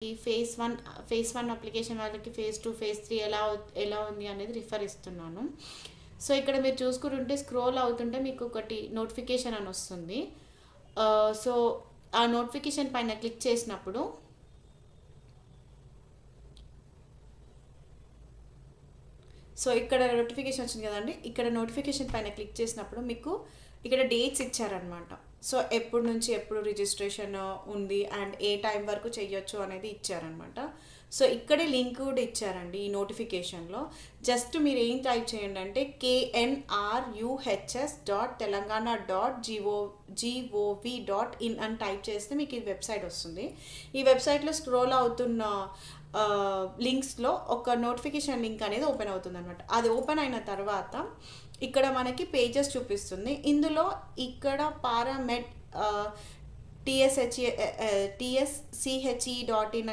ఈ phase 1 application వాళ్ళకి phase 2 phase 3 ఎలా ఉంది అనేది రిఫర్ ఇస్తున్నాను. సో ఇక్కడ మీరు చూసుకుంటుంటే స్క్రోల్ అవుతుంటే మీకు ఒకటి నోటిఫికేషన్ అని వస్తుంది. సో ఆ నోటిఫికేషన్ పైన క్లిక్ చేసినప్పుడు సో ఇక్కడ నోటిఫికేషన్ వచ్చింది కదండి, ఇక్కడ నోటిఫికేషన్ పైన క్లిక్ చేసినప్పుడు మీకు ఇక్కడ డేట్స్ ఇచ్చారనమాట. సో ఎప్పుడు నుంచి ఎప్పుడు రిజిస్ట్రేషన్ ఉంది అండ్ ఏ టైం వరకు చెయ్యొచ్చు అనేది ఇచ్చారనమాట. సో ఇక్కడే లింక్ కూడా ఇచ్చారండి ఈ నోటిఫికేషన్లో. జస్ట్ మీరు ఏం టైప్ చేయండి అంటే knruhs.telangana.gov.in అని టైప్ చేస్తే మీకు ఈ వెబ్సైట్ వస్తుంది. ఈ వెబ్సైట్లో స్క్రోల్ అవుతున్న లింక్స్లో ఒక నోటిఫికేషన్ లింక్ అనేది ఓపెన్ అవుతుంది అనమాట. అది ఓపెన్ అయిన తర్వాత ఇక్కడ మనకి పేజెస్ చూపిస్తుంది. ఇందులో ఇక్కడ పారామెడ్ TSCHE.in